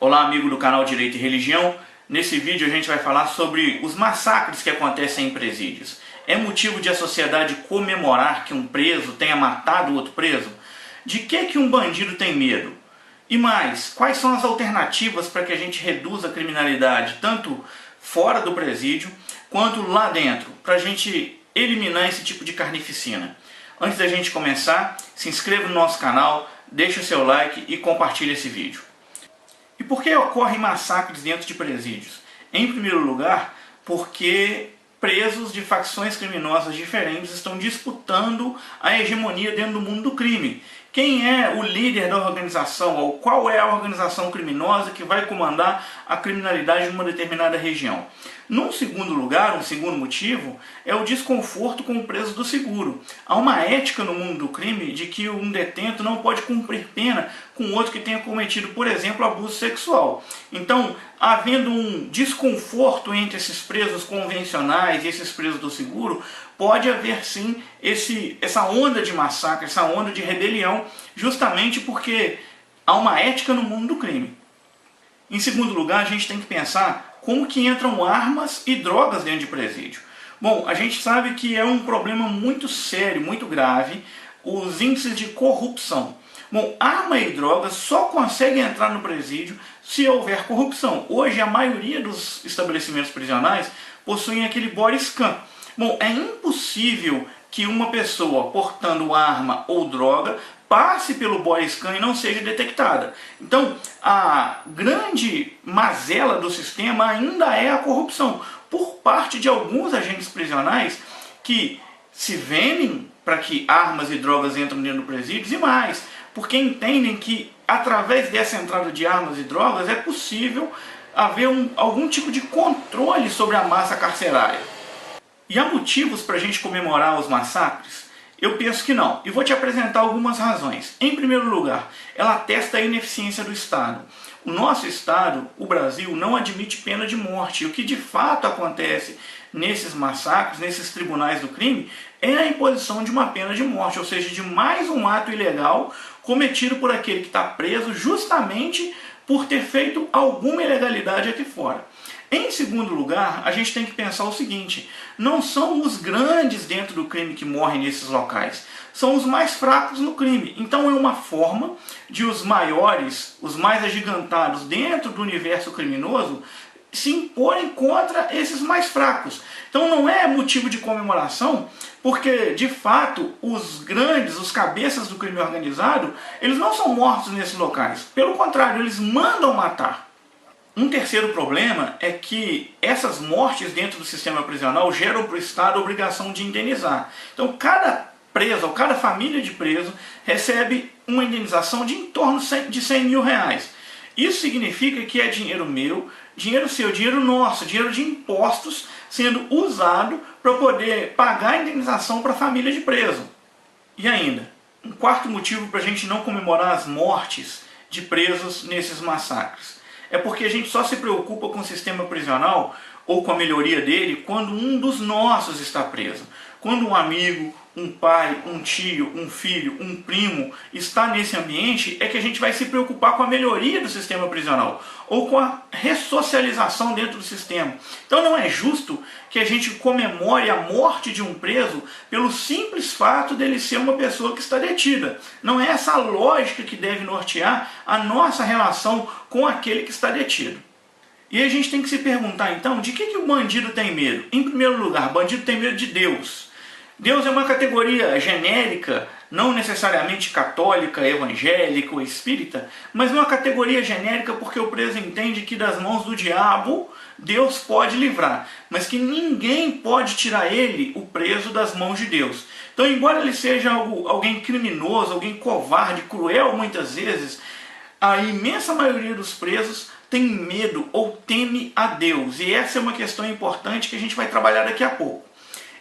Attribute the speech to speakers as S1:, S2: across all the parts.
S1: Olá, amigo do canal Direito e Religião. Nesse vídeo a gente vai falar sobre os massacres que acontecem em presídios. É motivo de a sociedade comemorar que um preso tenha matado outro preso? De que um bandido tem medo? E mais, quais são as alternativas para que a gente reduza a criminalidade, tanto fora do presídio, quanto lá dentro, para a gente eliminar esse tipo de carnificina? Antes da gente começar, se inscreva no nosso canal, deixe o seu like e compartilhe esse vídeo. E por que ocorrem massacres dentro de presídios? Em primeiro lugar, porque presos de facções criminosas diferentes estão disputando a hegemonia dentro do mundo do crime. Quem é o líder da organização, ou qual é a organização criminosa que vai comandar a criminalidade de uma determinada região? Num segundo lugar, um segundo motivo, é o desconforto com o preso do seguro. Há uma ética no mundo do crime de que um detento não pode cumprir pena com outro que tenha cometido, por exemplo, abuso sexual. Então, havendo um desconforto entre esses presos convencionais e esses presos do seguro, pode haver sim essa onda de massacre, essa onda de rebelião, justamente porque há uma ética no mundo do crime. Em segundo lugar, a gente tem que pensar como que entram armas e drogas dentro de presídio. Bom, a gente sabe que é um problema muito sério, muito grave, os índices de corrupção. Bom, arma e drogas só conseguem entrar no presídio se houver corrupção. Hoje a maioria dos estabelecimentos prisionais possuem aquele body scan. Bom, é impossível que uma pessoa portando arma ou droga passe pelo body scan e não seja detectada. Então, a grande mazela do sistema ainda é a corrupção, por parte de alguns agentes prisionais que se vendem para que armas e drogas entrem dentro do presídio e mais, porque entendem que através dessa entrada de armas e drogas é possível haver algum tipo de controle sobre a massa carcerária. E há motivos para a gente comemorar os massacres? Eu penso que não, e vou te apresentar algumas razões. Em primeiro lugar, ela atesta a ineficiência do Estado. O nosso Estado, o Brasil, não admite pena de morte. E o que de fato acontece nesses massacres, nesses tribunais do crime, é a imposição de uma pena de morte, ou seja, de mais um ato ilegal cometido por aquele que está preso justamente por ter feito alguma ilegalidade aqui fora. Em segundo lugar, a gente tem que pensar o seguinte: não são os grandes dentro do crime que morrem nesses locais, são os mais fracos no crime. Então é uma forma de os maiores, os mais agigantados dentro do universo criminoso se imporem contra esses mais fracos. Então não é motivo de comemoração, porque de fato os grandes, os cabeças do crime organizado, eles não são mortos nesses locais. Pelo contrário, eles mandam matar. Um terceiro problema é que essas mortes dentro do sistema prisional geram para o Estado a obrigação de indenizar. Então cada preso ou cada família de preso recebe uma indenização de em torno de 100 mil reais. Isso significa que é dinheiro meu, dinheiro seu, dinheiro nosso, dinheiro de impostos sendo usado para poder pagar a indenização para a família de preso. E ainda, um quarto motivo para a gente não comemorar as mortes de presos nesses massacres é porque a gente só se preocupa com o sistema prisional ou com a melhoria dele quando um dos nossos está preso. Quando um amigo, um pai, um tio, um filho, um primo está nesse ambiente, é que a gente vai se preocupar com a melhoria do sistema prisional ou com a ressocialização dentro do sistema. Então não é justo que a gente comemore a morte de um preso pelo simples fato dele ser uma pessoa que está detida. Não é essa a lógica que deve nortear a nossa relação com aquele que está detido. E a gente tem que se perguntar então, de que o bandido tem medo? Em primeiro lugar, bandido tem medo de Deus. Deus é uma categoria genérica, não necessariamente católica, evangélica ou espírita, mas uma categoria genérica porque o preso entende que das mãos do diabo Deus pode livrar, mas que ninguém pode tirar ele, o preso, das mãos de Deus. Então, embora ele seja alguém criminoso, alguém covarde, cruel muitas vezes, a imensa maioria dos presos tem medo ou teme a Deus. E essa é uma questão importante que a gente vai trabalhar daqui a pouco.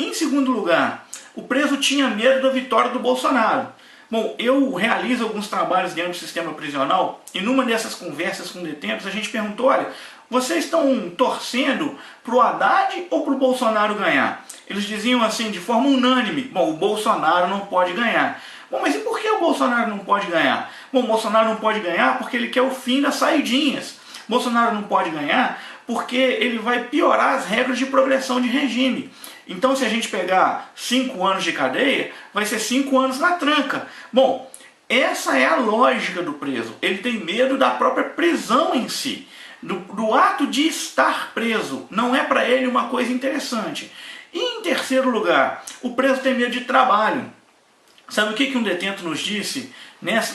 S1: Em segundo lugar, o preso tinha medo da vitória do Bolsonaro. Bom, eu realizo alguns trabalhos dentro do sistema prisional e numa dessas conversas com detentos a gente perguntou: olha, vocês estão torcendo para o Haddad ou para o Bolsonaro ganhar? Eles diziam assim de forma unânime: bom, o Bolsonaro não pode ganhar. Bom, mas e por que o Bolsonaro não pode ganhar? Bom, o Bolsonaro não pode ganhar porque ele quer o fim das saidinhas. Bolsonaro não pode ganhar porque ele vai piorar as regras de progressão de regime. Então, se a gente pegar 5 anos de cadeia, vai ser 5 anos na tranca. Bom, essa é a lógica do preso. Ele tem medo da própria prisão em si, do ato de estar preso. Não é para ele uma coisa interessante. E em terceiro lugar, o preso tem medo de trabalho. Sabe o que um detento nos disse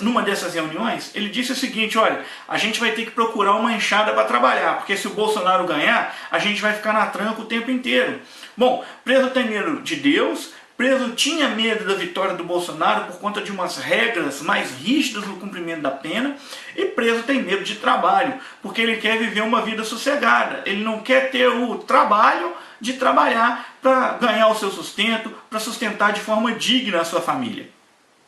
S1: numa dessas reuniões? Ele disse o seguinte: olha, a gente vai ter que procurar uma enxada para trabalhar, porque se o Bolsonaro ganhar, a gente vai ficar na tranca o tempo inteiro. Bom, preso tem medo de Deus, preso tinha medo da vitória do Bolsonaro por conta de umas regras mais rígidas no cumprimento da pena, e preso tem medo de trabalho, porque ele quer viver uma vida sossegada, ele não quer ter o trabalho de trabalhar para ganhar o seu sustento, para sustentar de forma digna a sua família.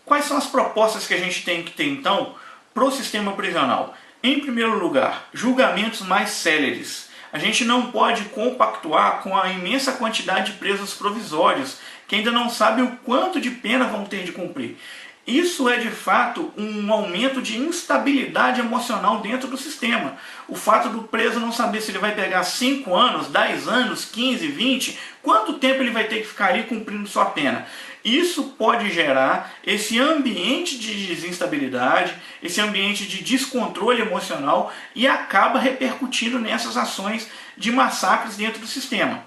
S1: Quais são as propostas que a gente tem que ter então para o sistema prisional? Em primeiro lugar, julgamentos mais céleres. A gente não pode compactuar com a imensa quantidade de presos provisórios, que ainda não sabem o quanto de pena vão ter de cumprir. Isso é de fato um aumento de instabilidade emocional dentro do sistema. O fato do preso não saber se ele vai pegar 5 anos, 10 anos, 15, 20, quanto tempo ele vai ter que ficar ali cumprindo sua pena. Isso pode gerar esse ambiente de desinstabilidade, esse ambiente de descontrole emocional e acaba repercutindo nessas ações de massacres dentro do sistema.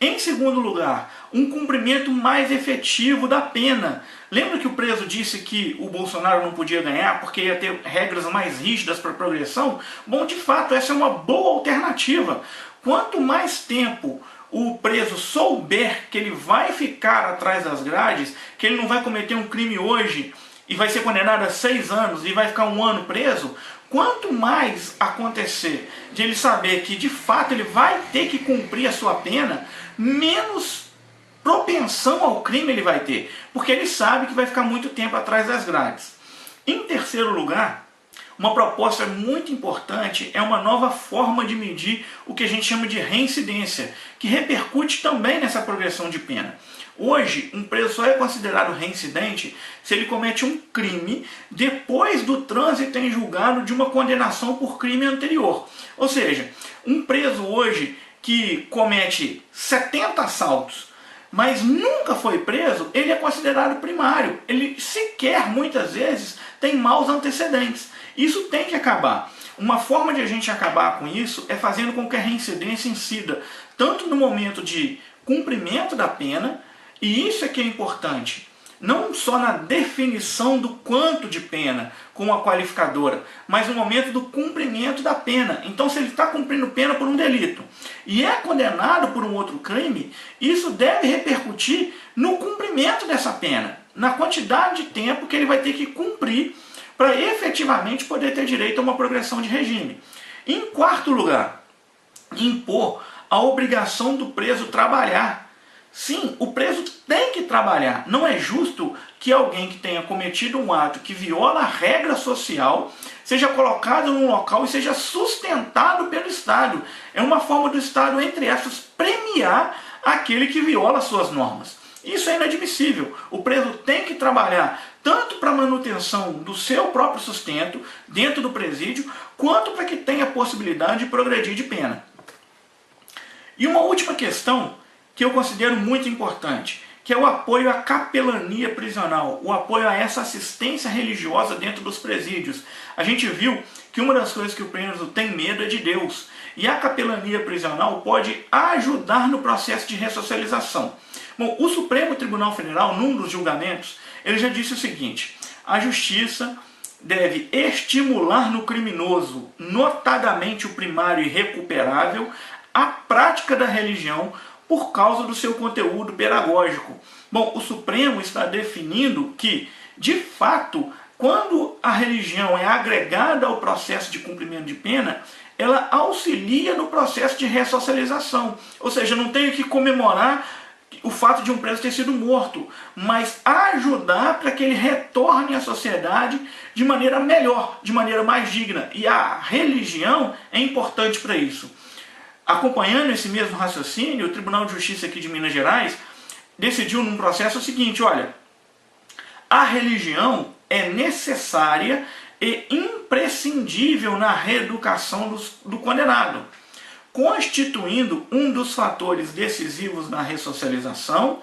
S1: Em segundo lugar, um cumprimento mais efetivo da pena. Lembra que o preso disse que o Bolsonaro não podia ganhar porque ia ter regras mais rígidas para progressão? Bom, de fato, essa é uma boa alternativa. Quanto mais tempo o preso souber que ele vai ficar atrás das grades, que ele não vai cometer um crime hoje e vai ser condenado a 6 anos e vai ficar 1 ano preso, quanto mais acontecer de ele saber que de fato ele vai ter que cumprir a sua pena, menos propensão ao crime ele vai ter, porque ele sabe que vai ficar muito tempo atrás das grades. Em terceiro lugar, uma proposta muito importante é uma nova forma de medir o que a gente chama de reincidência, que repercute também nessa progressão de pena. Hoje, um preso só é considerado reincidente se ele comete um crime depois do trânsito em julgado de uma condenação por crime anterior. Ou seja, um preso hoje que comete 70 assaltos, mas nunca foi preso, ele é considerado primário. Ele sequer, muitas vezes, tem maus antecedentes. Isso tem que acabar. Uma forma de a gente acabar com isso é fazendo com que a reincidência incida tanto no momento de cumprimento da pena, e isso é que é importante, não só na definição do quanto de pena com a qualificadora, mas no momento do cumprimento da pena. Então, se ele está cumprindo pena por um delito e é condenado por um outro crime, isso deve repercutir no cumprimento dessa pena, na quantidade de tempo que ele vai ter que cumprir para efetivamente poder ter direito a uma progressão de regime. Em quarto lugar, impor a obrigação do preso trabalhar. Sim, o preso tem que trabalhar. Não é justo que alguém que tenha cometido um ato que viola a regra social seja colocado num local e seja sustentado pelo Estado. É uma forma do Estado, entre aspas, premiar aquele que viola suas normas. Isso é inadmissível. O preso tem que trabalhar tanto para a manutenção do seu próprio sustento dentro do presídio, quanto para que tenha a possibilidade de progredir de pena. E uma última questão que eu considero muito importante, que é o apoio à capelania prisional, o apoio a essa assistência religiosa dentro dos presídios. A gente viu que uma das coisas que o preso tem medo é de Deus, e a capelania prisional pode ajudar no processo de ressocialização. Bom, o Supremo Tribunal Federal, num dos julgamentos, ele já disse o seguinte: a justiça deve estimular no criminoso, notadamente o primário irrecuperável, a prática da religião por causa do seu conteúdo pedagógico. Bom, o Supremo está definindo que, de fato, quando a religião é agregada ao processo de cumprimento de pena, ela auxilia no processo de ressocialização. Ou seja, não tenho que comemorar o fato de um preso ter sido morto, mas ajudar para que ele retorne à sociedade de maneira melhor, de maneira mais digna. E a religião é importante para isso. Acompanhando esse mesmo raciocínio, o Tribunal de Justiça aqui de Minas Gerais decidiu num processo o seguinte: olha, a religião é necessária e imprescindível na reeducação do condenado, constituindo um dos fatores decisivos na ressocialização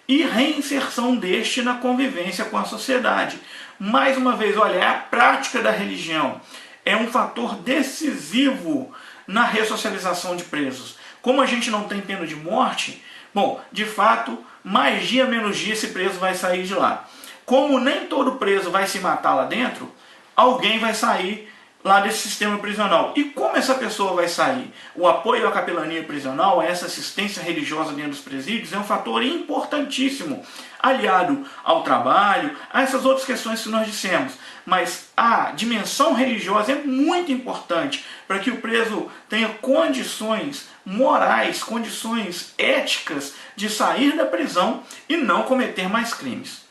S1: e reinserção deste na convivência com a sociedade. Mais uma vez, olha, a prática da religião é um fator decisivo na ressocialização de presos. Como a gente não tem pena de morte, bom, de fato, mais dia menos dia esse preso vai sair de lá. Como nem todo preso vai se matar lá dentro, alguém vai sair lá desse sistema prisional. E como essa pessoa vai sair? O apoio à capelania prisional, a essa assistência religiosa dentro dos presídios, é um fator importantíssimo, aliado ao trabalho, a essas outras questões que nós dissemos. Mas a dimensão religiosa é muito importante para que o preso tenha condições morais, condições éticas de sair da prisão e não cometer mais crimes.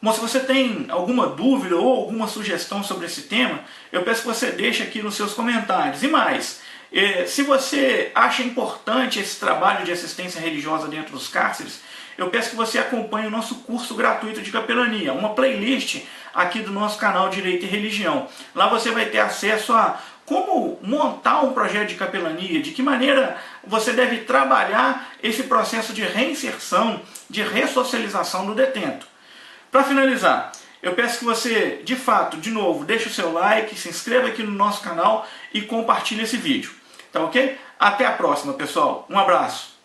S1: Bom, se você tem alguma dúvida ou alguma sugestão sobre esse tema, eu peço que você deixe aqui nos seus comentários. E mais, se você acha importante esse trabalho de assistência religiosa dentro dos cárceres, eu peço que você acompanhe o nosso curso gratuito de capelania, uma playlist aqui do nosso canal Direito e Religião. Lá você vai ter acesso a como montar um projeto de capelania, de que maneira você deve trabalhar esse processo de reinserção, de ressocialização do detento. Para finalizar, eu peço que você, de fato, de novo, deixe o seu like, se inscreva aqui no nosso canal e compartilhe esse vídeo. Tá ok? Até a próxima, pessoal. Um abraço.